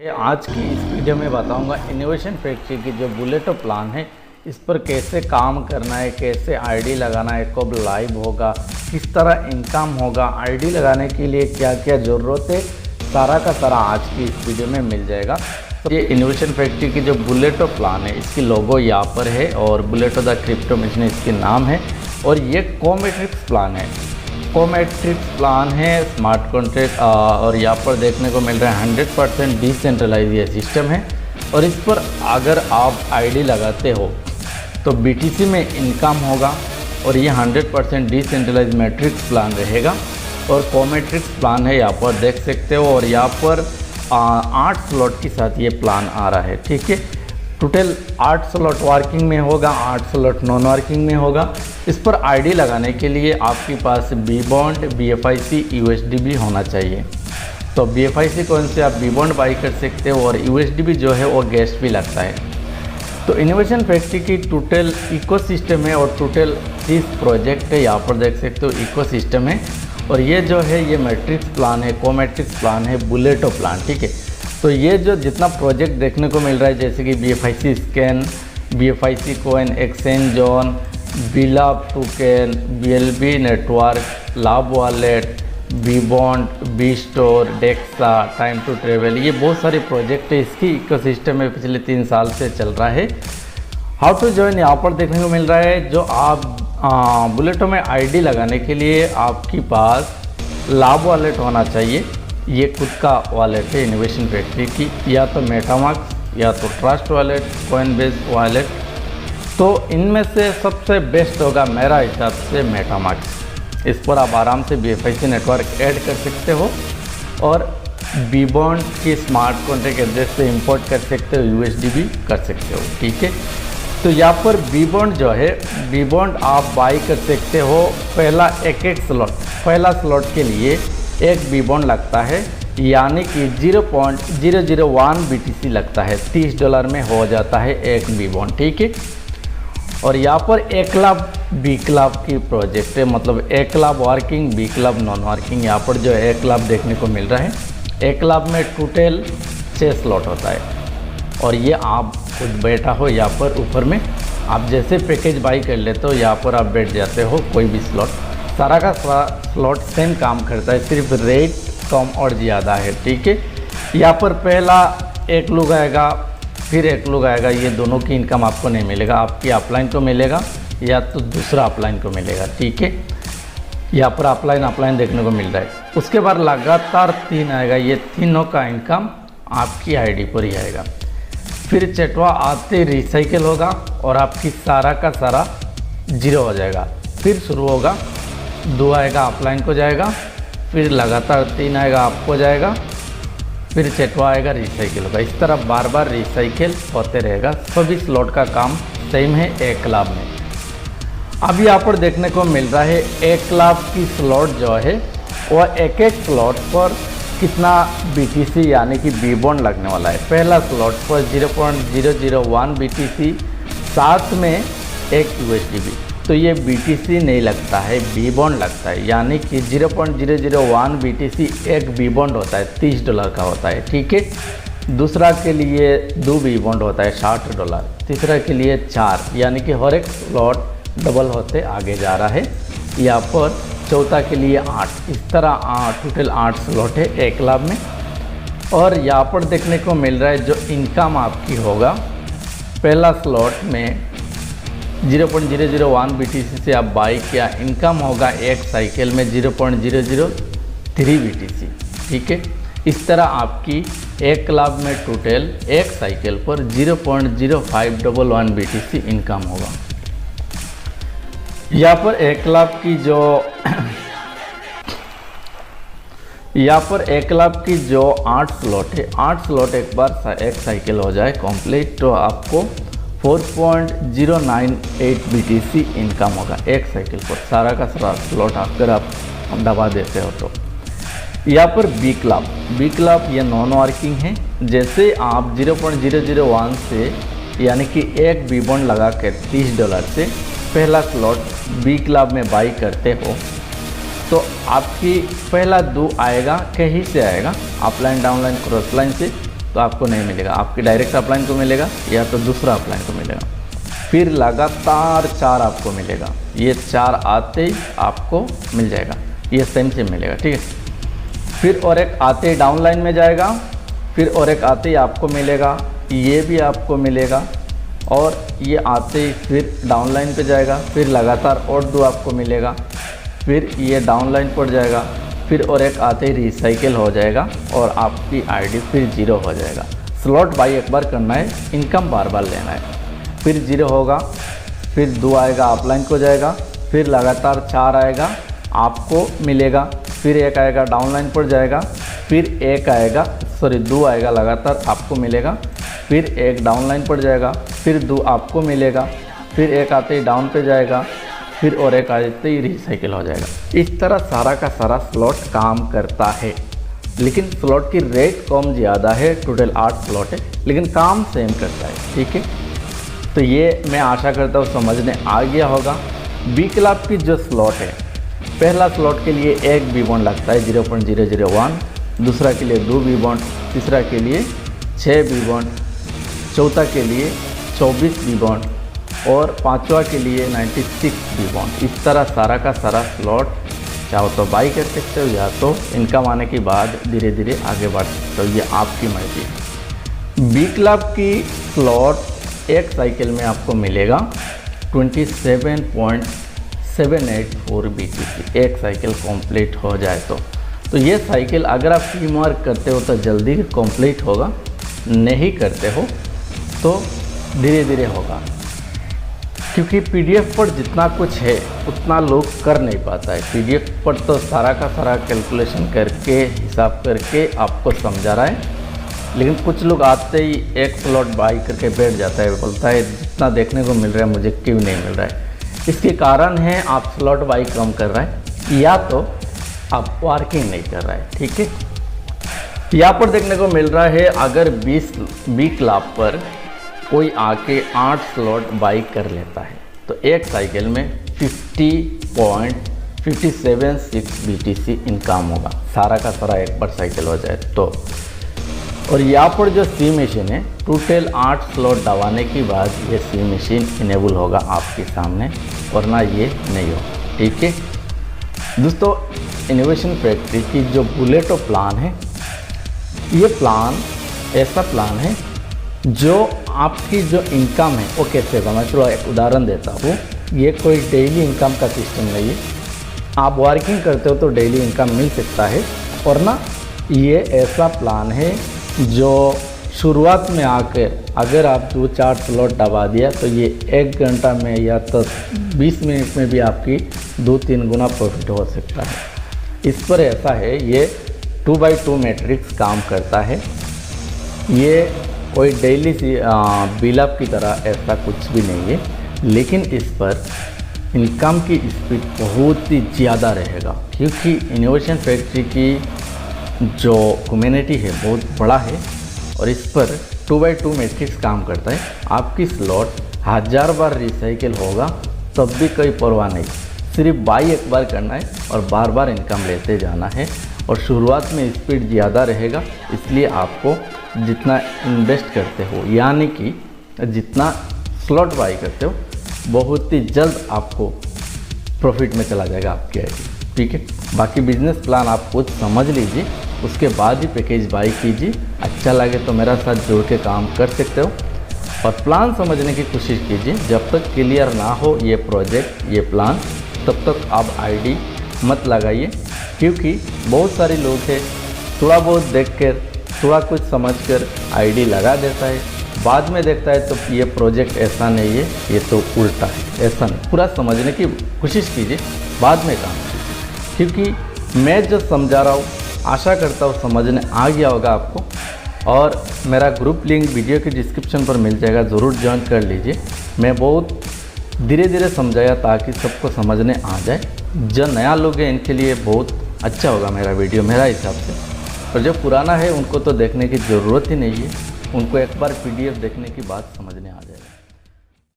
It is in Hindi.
आज की इस वीडियो में बताऊंगा इनोवेशन फैक्ट्री की जो बुलेटो प्लान है इस पर कैसे काम करना है, कैसे आईडी लगाना है, कब लाइव होगा, किस तरह इनकम होगा, आईडी लगाने के लिए क्या क्या ज़रूरत है, सारा का सारा आज की इस वीडियो में मिल जाएगा। तो ये इनोवेशन फैक्ट्री की जो बुलेटो प्लान है इसकी लोगो यहाँ पर है और बुलेटो द क्रिप्टो मशीन इसके नाम है और ये कोमेट्रिक्स प्लान है। कोमेट्रिक्स प्लान है स्मार्ट कॉन्ट्रैक्ट और यहाँ पर देखने को मिल रहा है 100% डिसेंट्रलाइज ये सिस्टम है और इस पर अगर आप आईडी लगाते हो तो BTC में इनकम होगा और ये 100% डिसेंट्रलाइज मैट्रिक्स प्लान रहेगा और कोमेट्रिक्स प्लान है यहाँ पर देख सकते हो और यहाँ पर 8 स्लॉट के साथ ये प्लान आ रहा है। ठीक है, टोटल 8 स्लॉट वर्किंग में होगा, 8 स्लॉट नॉन वर्किंग में होगा। इस पर आईडी लगाने के लिए आपके पास BBOND, BFIC, USDB होना चाहिए। तो BFIC कौन से आप BBOND बाई कर सकते हो और USDB जो है वो गेस्ट भी लगता है। तो इनोवेशन फैक्ट्री की टोटल इकोसिस्टम है और टोटल 30 प्रोजेक्ट है, यहाँ पर देख सकते हो इकोसिस्टम है और ये जो है ये मैट्रिक्स प्लान है, कोमेट्रिक्स प्लान है, बुलेटो प्लान। ठीक है, तो ये जो जितना प्रोजेक्ट देखने को मिल रहा है जैसे कि BFIC scan, BFIC coin, exchange zone, बिलाब token, BLB network, Labh wallet, BBOND, B store, डेक्सा, टाइम टू ट्रेवल, ये बहुत सारे प्रोजेक्ट है इसकी इकोसिस्टम में पिछले 3 साल से चल रहा है। हाउ टू ज्वाइन यहाँ पर देखने को मिल रहा है। जो आप बुलेटो में आईडी लगाने के लिए आपके पास लाभ वॉलेट होना चाहिए। ये खुद का वॉलेट है इनोवेशन फैक्ट्री की, या तो मेटामास्क या तो ट्रस्ट वॉलेट, कॉइनबेस वॉलेट। तो इनमें से सबसे बेस्ट होगा मेरा हिसाब से मेटामास्क। इस पर आप आराम से BFIC नेटवर्क ऐड कर सकते हो और BBOND की स्मार्ट कॉन्ट्रैक्ट एड्रेस से इंपोर्ट कर सकते हो, USDB कर सकते हो। ठीक है, तो यहाँ पर BBOND जो है BBOND आप बाई कर सकते हो। पहला एक स्लॉट, पहला स्लॉट के लिए एक BBOND लगता है यानी कि 0.001 BTC लगता है, $30 में हो जाता है एक BBOND। ठीक है, और यहाँ पर A क्लब B क्लब की प्रोजेक्ट है, मतलब A club working, B club non working. यहाँ पर जो A क्लब देखने को मिल रहा है, A क्लब में टोटल 6 स्लॉट होता है और ये आप खुद बैठा हो यहाँ पर ऊपर में, आप जैसे पैकेज बाई कर लेते हो यहाँ पर आप बैठ जाते हो कोई भी स्लॉट, सारा का स्लॉट सेम काम करता है, सिर्फ रेट कम और ज़्यादा है। ठीक है, यहाँ पर पहला एक लोग आएगा फिर एक लोग आएगा, ये दोनों की इनकम आपको नहीं मिलेगा, आपकी अपलाइन को मिलेगा या तो दूसरा अपलाइन को मिलेगा। ठीक है, यहाँ पर अपलाइन देखने को मिल रहा है। उसके बाद लगातार 3 आएगा, ये तीनों का इनकम आपकी आईडी पर ही आएगा। फिर चटवा आते रिसाइकिल होगा और आपकी सारा का सारा 0 हो जाएगा। फिर शुरू होगा, 2 आएगा अपलाइन को जाएगा, फिर लगातार 3 आएगा आपको जाएगा, फिर चटवा आएगा रिसाइकिल होगा। इस तरह बार बार रिसाइकिल होते रहेगा। सभी स्लॉट का काम सेम है A क्लब में। अब यहाँ पर देखने को मिल रहा है A क्लब की स्लॉट जो है वह एक स्लॉट पर कितना BTC यानी कि BBOND लगने वाला है। पहला स्लॉट पर 0.001 BTC, साथ में एक USDB। तो ये BTC नहीं लगता है, BBOND लगता है, यानी कि 0.001 BTC एक BBOND होता है, $30 का होता है। ठीक है, दूसरा के लिए 2 BBOND होता है, $60। तीसरा के लिए 4, यानी कि हर एक स्लॉट डबल होते आगे जा रहा है। यहाँ पर चौथा के लिए 8, इस तरह टोटल 8 स्लॉट है A क्लब में। और यहाँ पर देखने को मिल रहा है जो इनकम आपकी होगा, पहला स्लॉट में 0.001 BTC से आप बाई किया, इनकम होगा एक साइकिल में 0.003 BTC। ठीक है, इस तरह आपकी एक क्लब में टोटल एक साइकिल पर 0.0511 BTC इनकम होगा। यहाँ पर एक क्लब की जो यहाँ पर एक क्लब की जो 8 स्लॉट है, 8 स्लॉट एक बार एक साइकिल हो जाए कंप्लीट तो आपको 4.098 BTC इनकम होगा एक साइकिल पर, सारा का सारा स्लॉट अगर आप दबा देते हो तो। यहाँ पर B क्लब ये नॉन वर्किंग है। जैसे आप 0.001 से यानी कि एक BBOND लगा कर $30 से पहला स्लॉट B क्लब में बाई करते हो तो आपकी पहला 2 आएगा, कहीं से आएगा, अपलाइन डाउनलाइन क्रॉस लाइन से, तो आपको नहीं मिलेगा, आपके डायरेक्ट अपलाइन को मिलेगा या तो दूसरा अपलाइन को मिलेगा। फिर लगातार 4 आपको मिलेगा, ये 4 आते ही आपको मिल जाएगा, ये सेम मिलेगा, ठीक है। फिर और एक आते ही डाउनलाइन में जाएगा, फिर और एक आते ही आपको मिलेगा, ये भी आपको मिलेगा, और ये आते ही फिर डाउनलाइन पे जाएगा, फिर लगातार और 2 आपको मिलेगा, फिर ये डाउनलाइन पड़ जाएगा, फिर और एक आते ही रिसाइकिल हो जाएगा और आपकी आईडी फिर 0 हो जाएगा। स्लॉट बाई एक बार करना है, इनकम बार बार लेना है। फिर 0 होगा, फिर 2 आएगा अपलाइन को जाएगा, फिर लगातार 4 आएगा आपको मिलेगा, फिर 1 आएगा डाउनलाइन पर जाएगा, फिर 2 आएगा लगातार आपको मिलेगा, फिर 1 डाउनलाइन पर जाएगा, फिर 2 आपको मिलेगा, फिर 1 आते ही डाउन पे जाएगा, फिर और 1 आते ही रिसाइकिल हो जाएगा। इस तरह सारा का सारा स्लॉट काम करता है, लेकिन स्लॉट की रेट कम ज़्यादा है, टोटल 8 स्लॉट है, लेकिन काम सेम करता है, ठीक है। तो ये मैं आशा करता हूँ समझने आ गया होगा। बी क्लब की जो स्लॉट है, पहला स्लॉट के लिए 1 बी बॉन्ड लगता है 0.001, दूसरा के लिए 2 बी बॉन्ड, तीसरा के लिए 6 बी बॉन्ड, चौथा के लिए 24 बी बॉन्ड और 5वां के लिए 96 बी बॉन्ड। इस तरह सारा का सारा स्लॉट चाहो तो बाई कर सकते हो या तो इनकम आने के बाद धीरे धीरे आगे बढ़ सकते हो, ये आपकी मर्जी है। बी क्लब की स्लॉट एक साइकिल में आपको मिलेगा 27.784 BTC, एक साइकिल कंप्लीट हो जाए तो ये साइकिल अगर आप टीम वर्क करते हो तो जल्दी कंप्लीट होगा, नहीं करते हो तो धीरे धीरे होगा, क्योंकि पीडीएफ पर जितना कुछ है उतना लोग कर नहीं पाता है। पीडीएफ पर तो सारा का सारा कैलकुलेशन करके हिसाब करके आपको समझा रहा है, लेकिन कुछ लोग आते ही एक स्लॉट बाई करके बैठ जाता है, बोलता है जितना देखने को मिल रहा है मुझे क्यों नहीं मिल रहा है। इसके कारण है आप स्लॉट बाई कम कर रहा है या तो आप वर्किंग नहीं कर रहा है, ठीक है। यहाँ पर देखने को मिल रहा है अगर 20 बी क्लब पर कोई आके 8 स्लॉट बाई कर लेता है तो एक साइकिल में 50.576 BTC इनकम होगा, सारा का सारा एक बार साइकिल हो जाए तो। और यहाँ पर जो सी मशीन है टोटल 8 स्लॉट दबाने के बाद ये सी मशीन इनेबल होगा आपके सामने, वरना ये नहीं होगा, ठीक है दोस्तों। इनोवेशन फैक्ट्री की जो बुलेटो प्लान है, ये प्लान ऐसा प्लान है जो आपकी जो इनकम है वो कैसे होगा। मैं थोड़ा एक उदाहरण देता हूँ। ये कोई डेली इनकम का सिस्टम नहीं है, आप वर्किंग करते हो तो डेली इनकम मिल सकता है, और ना ये ऐसा प्लान है जो शुरुआत में आकर अगर आप 2-4 स्लॉट दबा दिया तो ये 1 घंटा में या तो 20 मिनट में भी आपकी 2-3 गुना प्रॉफिट हो सकता है। इस पर ऐसा है, ये 2x2 मैट्रिक्स काम करता है, ये कोई डेली बिलअप की तरह ऐसा कुछ भी नहीं है, लेकिन इस पर इनकम की स्पीड बहुत ही ज़्यादा रहेगा, क्योंकि इनोवेशन फैक्ट्री की जो कम्युनिटी है बहुत बड़ा है और इस पर 2x2 मैट्रिक्स काम करता है। आपकी स्लॉट 1000 बार रिसाइकिल होगा तब भी कोई परवाह नहीं, सिर्फ बाई एक बार करना है और बार बार इनकम लेते जाना है। और शुरुआत में स्पीड ज़्यादा रहेगा, इसलिए आपको जितना इन्वेस्ट करते हो यानी कि जितना स्लॉट बाई करते हो बहुत ही जल्द आपको प्रॉफिट में चला जाएगा आपकी आईडी, ठीक है। बाकी बिजनेस प्लान आप खुद समझ लीजिए, उसके बाद ही पैकेज बाई कीजिए। अच्छा लगे तो मेरा साथ जुड़ के काम कर सकते हो और प्लान समझने की कोशिश कीजिए। जब तक क्लियर ना हो ये प्रोजेक्ट, ये प्लान, तब तक आप आईडी मत लगाइए, क्योंकि बहुत सारे लोग हैं थोड़ा बहुत देखकर थोड़ा कुछ समझकर आईडी लगा देता है, बाद में देखता है तो ये प्रोजेक्ट ऐसा नहीं है, ये तो उल्टा है। ऐसा नहीं, पूरा समझने की कोशिश कीजिए, बाद में काम कीजिए, क्योंकि मैं जो समझा रहा हूँ आशा करता हूँ समझने आ गया होगा आपको। और मेरा ग्रुप लिंक वीडियो के डिस्क्रिप्शन पर मिल जाएगा, ज़रूर ज्वाइन कर लीजिए। मैं बहुत धीरे धीरे समझाया ताकि सबको समझने आ जाए। जो नया लोग हैं इनके लिए बहुत अच्छा होगा मेरा वीडियो, मेरा हिसाब से। और जो पुराना है उनको तो देखने की ज़रूरत ही नहीं है, उनको एक बार PDF देखने की बात समझने आ जाए।